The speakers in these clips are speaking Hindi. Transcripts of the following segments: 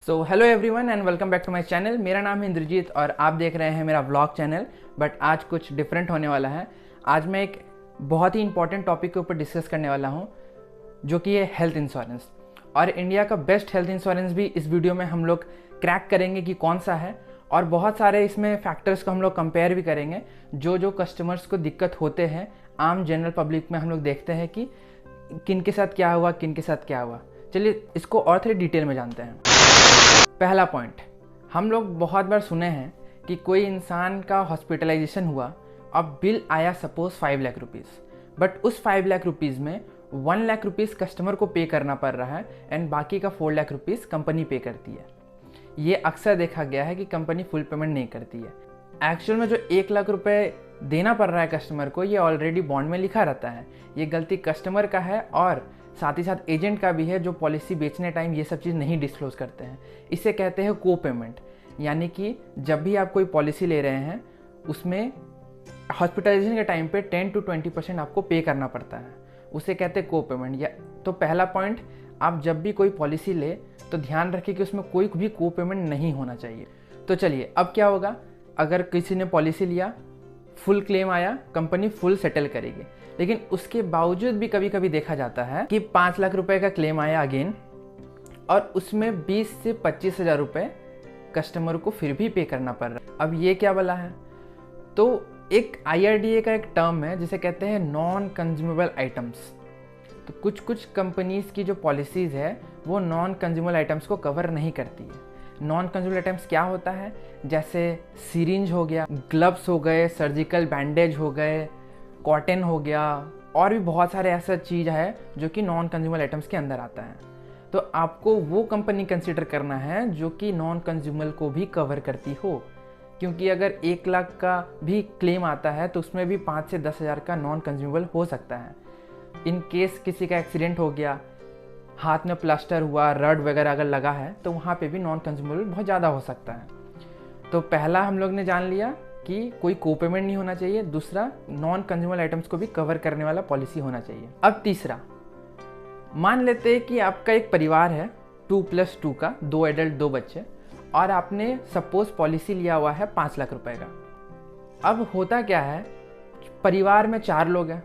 So hello everyone and welcome back to my channel. मेरा नाम है इंद्रजीत और आप देख रहे हैं मेरा व्लॉग चैनल। बट आज कुछ डिफरेंट होने वाला है। आज मैं एक बहुत ही इंपॉर्टेंट टॉपिक के ऊपर डिस्कस करने वाला हूं, जो कि है हेल्थ इंश्योरेंस। और इंडिया का बेस्ट हेल्थ इंश्योरेंस भी इस वीडियो में हम लोग क्रैक करेंगे कि कौन सा है, और बहुत सारे इसमें फैक्टर्स को हम लोग कंपेयर भी करेंगे जो कस्टमर्स को दिक्कत होते हैं। आम जनरल पब्लिक में हम लोग देखते हैं कि किन के साथ क्या हुआ, किन के साथ क्या हुआ। चलिए इसको और थोड़ी डिटेल में जानते हैं। पहला पॉइंट, हम लोग बहुत बार सुने हैं कि कोई इंसान का हॉस्पिटलाइजेशन हुआ, अब बिल आया सपोज 5 लाख रुपीज़, बट उस 5 लाख रुपीज़ में 1 लाख रुपीज़ कस्टमर को पे करना पड़ रहा है एंड बाकी का 4 लाख रुपीज़ कंपनी पे करती है। ये अक्सर देखा गया है कि कंपनी फुल पेमेंट नहीं करती है। एक्चुअल में जो 1 लाख रुपए देना पड़ रहा है कस्टमर को, ये ऑलरेडी बॉन्ड में लिखा रहता है। ये गलती कस्टमर का है और साथ ही साथ एजेंट का भी है, जो पॉलिसी बेचने टाइम ये सब चीज़ नहीं डिस्क्लोज करते हैं। इसे कहते हैं को पेमेंट। यानी कि जब भी आप कोई पॉलिसी ले रहे हैं, उसमें हॉस्पिटलाइजेशन के टाइम पे 10 to 20% आपको पे करना पड़ता है। उसे कहते हैं को पेमेंट। या तो पहला पॉइंट, आप जब भी कोई पॉलिसी ले तो ध्यान रखिए कि उसमें कोई भी को पेमेंट नहीं होना चाहिए। तो चलिए अब क्या होगा, अगर किसी ने पॉलिसी लिया, फुल क्लेम आया, कंपनी फुल सेटल करेगी। लेकिन उसके बावजूद भी कभी कभी देखा जाता है कि 5 लाख रुपए का क्लेम आया अगेन, और उसमें 20 से 25 हज़ार रुपये कस्टमर को फिर भी पे करना पड़ रहा है। अब ये क्या बला है? तो एक IRDA का एक टर्म है जिसे कहते हैं नॉन कंज्यूमेबल आइटम्स। तो कुछ कंपनीज की जो पॉलिसीज़ है वो नॉन कंज्यूमेबल आइटम्स को कवर नहीं करती है। नॉन कंज्यूमेबल आइटम्स क्या होता है? जैसे सिरिंज हो गया, ग्लव्स हो गए, सर्जिकल बैंडेज हो गए, कॉटन हो गया, और भी बहुत सारे ऐसा चीज़ है जो कि नॉन कंज्यूमर आइटम्स के अंदर आता है। तो आपको वो कंपनी कंसीडर करना है जो कि नॉन कंज्यूमर को भी कवर करती हो, क्योंकि अगर 1 लाख का भी क्लेम आता है तो उसमें भी 5 से 10 हज़ार का नॉन कंज्यूमर हो सकता है। इन केस किसी का एक्सीडेंट हो गया, हाथ में प्लास्टर हुआ, रड वगैरह अगर लगा है, तो वहाँ पे भी नॉन कंज्यूमर बहुत ज़्यादा हो सकता है। तो पहला हम लोग ने जान लिया कि कोई को पेमेंट नहीं होना चाहिए। दूसरा, नॉन कंज्यूमर आइटम्स को भी कवर करने वाला पॉलिसी होना चाहिए। अब तीसरा, मान लेते हैं कि आपका एक परिवार है 2+2 का, 2 एडल्ट 2 बच्चे, और आपने सपोज पॉलिसी लिया हुआ है 5 लाख रुपए का। अब होता क्या है, परिवार में 4 लोग हैं।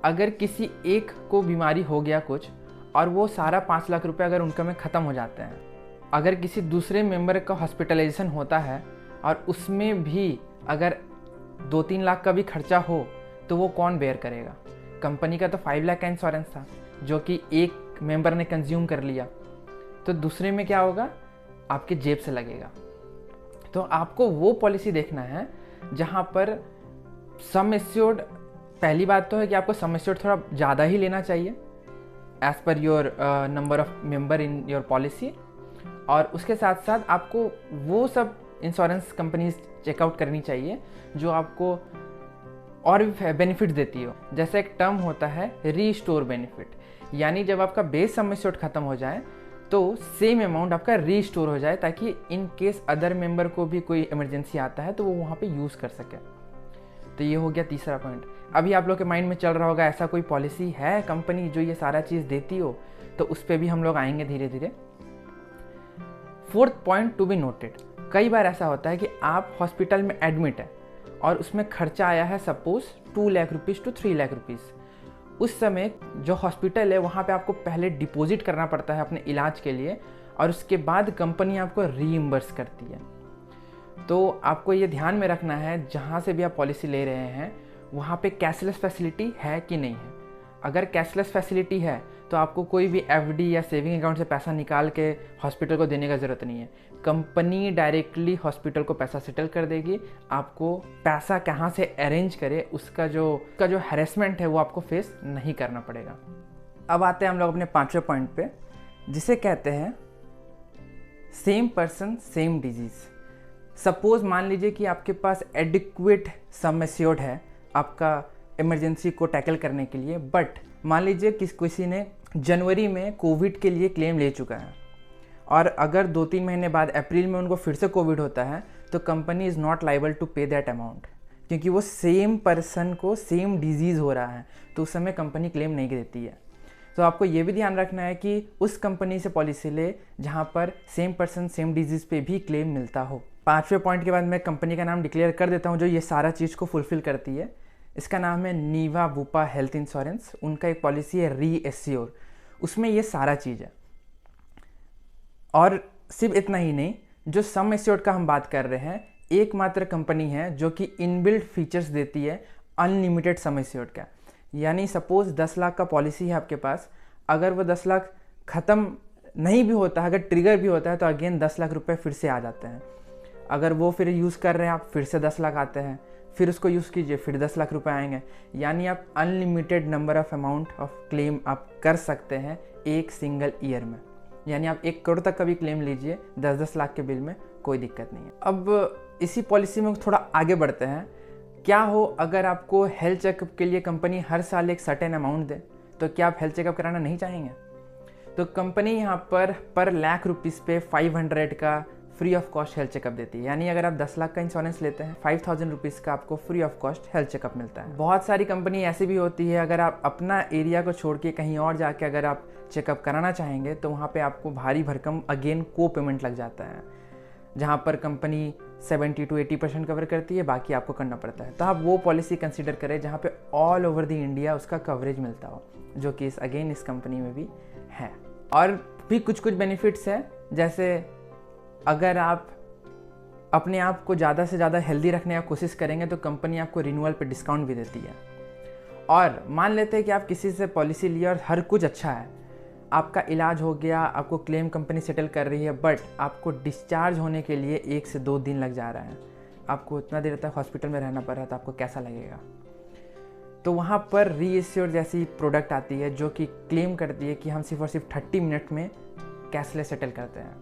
अगर किसी एक को बीमारी हो गया कुछ, और वो सारा 5 लाख रुपए अगर उनका में ख़त्म हो जाते हैं, अगर किसी दूसरे मेंबर का हॉस्पिटलाइजेशन होता है और उसमें भी अगर 2-3 लाख का भी खर्चा हो, तो वो कौन बेयर करेगा? कंपनी का तो 5 लाख का इंश्योरेंस था जो कि एक मेंबर ने कंज्यूम कर लिया, तो दूसरे में क्या होगा? आपके जेब से लगेगा। तो आपको वो पॉलिसी देखना है जहाँ पर सम एश्योर्ड, पहली बात तो है कि आपको सम एश्योर्ड थोड़ा ज़्यादा ही लेना चाहिए as per your number of member in your policy, और उसके साथ साथ आपको वो सब इंश्योरेंस कंपनीज चेकआउट करनी चाहिए जो आपको और भी बेनिफिट देती हो। जैसे एक टर्म होता है रीस्टोर बेनिफिट, यानी जब आपका बेस सम एश्योर्ड खत्म हो जाए तो सेम अमाउंट आपका रीस्टोर हो जाए, ताकि इन केस अदर मेंबर को भी कोई इमरजेंसी आता है तो वो वहाँ पे यूज़ कर सके। तो ये हो गया तीसरा पॉइंट। अभी आप लोग के माइंड में चल रहा होगा ऐसा कोई पॉलिसी है कंपनी जो ये सारा चीज़ देती हो, तो उस पर भी हम लोग आएंगे धीरे धीरे। Fourth point to be noted, कई बार ऐसा होता है कि आप हॉस्पिटल में एडमिट है और उसमें खर्चा आया है suppose 2 lakh rupees to 3 lakh rupees. उस समय जो हॉस्पिटल है वहाँ पे आपको पहले डिपॉजिट करना पड़ता है अपने इलाज के लिए, और उसके बाद कंपनी आपको रीइम्बर्स करती है। तो आपको ये ध्यान में रखना है जहाँ से भी आप पॉलिसी ले रहे हैं वहाँ पे कैशलेस फैसिलिटी है कि नहीं है। अगर कैशलेस फैसिलिटी है तो आपको कोई भी FD या सेविंग अकाउंट से पैसा निकाल के हॉस्पिटल को देने का ज़रूरत नहीं है। कंपनी डायरेक्टली हॉस्पिटल को पैसा सेटल कर देगी। आपको पैसा कहाँ से अरेंज करे उसका जो हैरेसमेंट है वो आपको फेस नहीं करना पड़ेगा। अब आते हैं हम लोग अपने 5वें पॉइंट पे, जिसे कहते हैं same person same disease. Suppose मान लीजिए कि आपके पास एडिक्वेट सम एश्योर्ड है आपका इमरजेंसी को टैकल करने के लिए, बट मान लीजिए किसी ने जनवरी में कोविड के लिए क्लेम ले चुका है, और अगर 2-3 महीने बाद अप्रैल में उनको फिर से कोविड होता है, तो company is not liable to pay that amount, क्योंकि वो सेम पर्सन को सेम डिजीज़ हो रहा है, तो उस समय कंपनी क्लेम नहीं देती है। तो आपको ये भी ध्यान रखना है कि उस कंपनी से पॉलिसी ले जहाँ पर सेम पर्सन सेम डिजीज़ पे भी क्लेम मिलता हो। 5वें पॉइंट के बाद मैं कंपनी का नाम डिक्लेयर कर देता हूँ जो ये सारा चीज़ को फुलफ़िल करती है। इसका नाम है नीवा वूपा हेल्थ इंश्योरेंस। उनका एक पॉलिसी है रीएश्योर, उसमें ये सारा चीज़ है। और सिर्फ इतना ही नहीं, जो सम एश्योर्ड का हम बात कर रहे हैं, एकमात्र कंपनी है जो कि इनबिल्ट फीचर्स देती है अनलिमिटेड सम एश्योर्ड का। यानी सपोज 10 लाख का पॉलिसी है आपके पास, अगर वो 10 लाख ख़त्म नहीं भी होता है, अगर ट्रिगर भी होता है तो अगेन 10 लाख रुपए फिर से आ जाते हैं। अगर वो फिर यूज़ कर रहे हैं आप, फिर से 10 लाख आते हैं, फिर उसको यूज़ कीजिए, फिर 10 लाख रुपए आएंगे। यानी आप unlimited number of amount of claim आप कर सकते हैं एक सिंगल ईयर में। यानी आप 1 करोड़ तक का भी क्लेम लीजिए 10-10 लाख के बिल में, कोई दिक्कत नहीं है। अब इसी पॉलिसी में थोड़ा आगे बढ़ते हैं। क्या हो अगर आपको हेल्थ चेकअप के लिए कंपनी हर साल एक सर्टेन अमाउंट दे, तो क्या आप हेल्थ चेकअप कराना नहीं चाहेंगे? तो कंपनी यहाँ पर लाख रुपीज़ पे 500 का free of cost health checkup देती है। यानी अगर आप 10 लाख का इंश्योरेंस लेते हैं, 5000 रुपीज़ का आपको free of cost health checkup मिलता है। बहुत सारी कंपनी ऐसी भी होती है, अगर आप अपना एरिया को छोड़ के कहीं और जाके अगर आप चेकअप कराना चाहेंगे तो वहाँ पे आपको भारी भरकम अगेन को पेमेंट लग जाता है, जहाँ पर कंपनी 70 to 80% कवर करती है, बाकी आपको करना पड़ता है। तो आप वो पॉलिसी कंसिडर करें जहाँ पे ऑल ओवर द इंडिया उसका कवरेज मिलता हो, जो कि इस कंपनी में भी है। और भी कुछ बेनिफिट्स हैं, जैसे अगर आप अपने आप को ज़्यादा से ज़्यादा हेल्दी रखने की कोशिश करेंगे तो कंपनी आपको रिन्यूअल पे डिस्काउंट भी देती है। और मान लेते हैं कि आप किसी से पॉलिसी लिए और हर कुछ अच्छा है, आपका इलाज हो गया, आपको क्लेम कंपनी सेटल कर रही है, बट आपको डिस्चार्ज होने के लिए 1 से 2 दिन लग जा रहा है, आपको उतना देर तक हॉस्पिटल में रहना पड़ रहा है, तो आपको कैसा लगेगा? तो वहाँ पर रीएश्योर जैसी प्रोडक्ट आती है जो कि क्लेम करती है कि हम सिर्फ और सिर्फ 30 मिनट में कैशलेस सेटल करते हैं।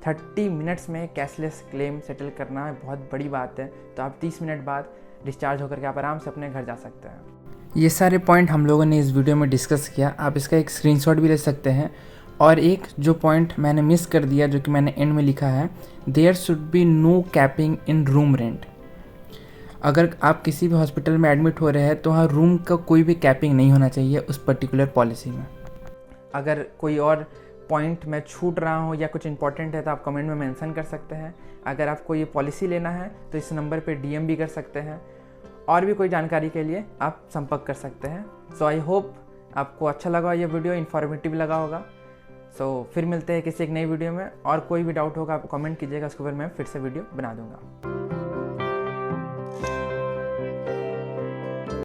30 मिनट्स में कैशलेस क्लेम सेटल करना बहुत बड़ी बात है। तो आप 30 मिनट बाद डिस्चार्ज होकर के आप आराम से अपने घर जा सकते हैं। ये सारे पॉइंट हम लोगों ने इस वीडियो में डिस्कस किया, आप इसका एक स्क्रीनशॉट भी ले सकते हैं। और एक जो पॉइंट मैंने मिस कर दिया, जो कि मैंने एंड में लिखा है, there should be no capping in room rent. अगर आप किसी भी हॉस्पिटल में एडमिट हो रहे हैं तो वहाँ रूम का कोई भी कैपिंग नहीं होना चाहिए उस पर्टिकुलर पॉलिसी में। अगर कोई और पॉइंट मैं छूट रहा हूँ या कुछ इंपॉर्टेंट है तो आप कमेंट में मेंशन कर सकते हैं। अगर आपको ये पॉलिसी लेना है तो इस नंबर पे डीएम भी कर सकते हैं, और भी कोई जानकारी के लिए आप संपर्क कर सकते हैं। सो आई होप आपको अच्छा लगा, ये वीडियो इन्फॉर्मेटिव लगा होगा। सो फिर मिलते हैं किसी एक नई वीडियो में, और कोई भी डाउट होगा आप कमेंट कीजिएगा, उसके ऊपर मैं फिर से वीडियो बना दूंगा।